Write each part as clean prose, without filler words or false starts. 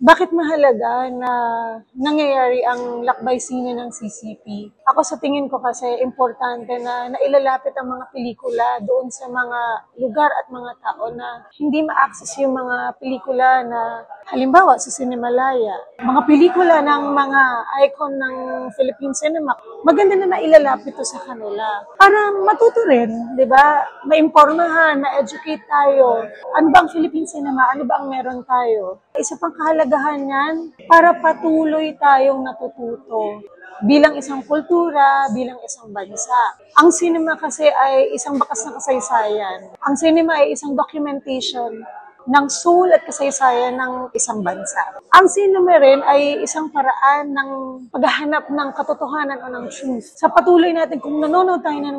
Bakit mahalaga na nangyayari ang lakbay sine ng CCP? Ako sa tingin ko kasi importante na nailalapit ang mga pelikula doon sa mga lugar at mga tao na hindi ma-access yung mga pelikula na halimbawa sa Cinemalaya. Mga pelikula ng mga icon ng Philippine cinema, maganda na nailalapit to sa kanila. Para matuto rin, di ba? Maimpormahan, ma-educate tayo. Ano ba ang Philippine cinema? Ano ba ang meron tayo? Isa pang kahalagahan yan para patuloy tayong natututo bilang isang kultura, bilang isang bansa. Ang cinema kasi ay isang bakas ng kasaysayan. Ang cinema ay isang documentation ng soul at kasaysayan ng isang bansa. Ang cinema rin ay isang paraan ng paghahanap ng katotohanan o ng truth. Sa patuloy natin, kung nanonood tayo ng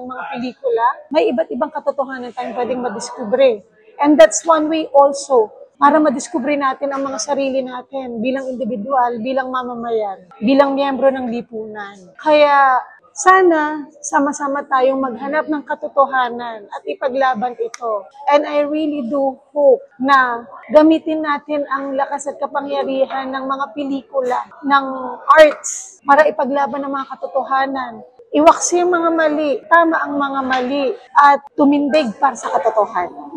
mga pelikula, may iba't ibang katotohanan tayong pwedeng madiskubre. And that's one way also para madiskubre natin ang mga sarili natin bilang individual, bilang mamamayan, bilang miyembro ng lipunan. Kaya sana sama-sama tayong maghanap ng katotohanan at ipaglaban ito. And I really do hope na gamitin natin ang lakas at kapangyarihan ng mga pelikula, ng arts, para ipaglaban ang mga katotohanan. Iwaksi ang mga mali, tama ang mga mali, at tumindig para sa katotohanan.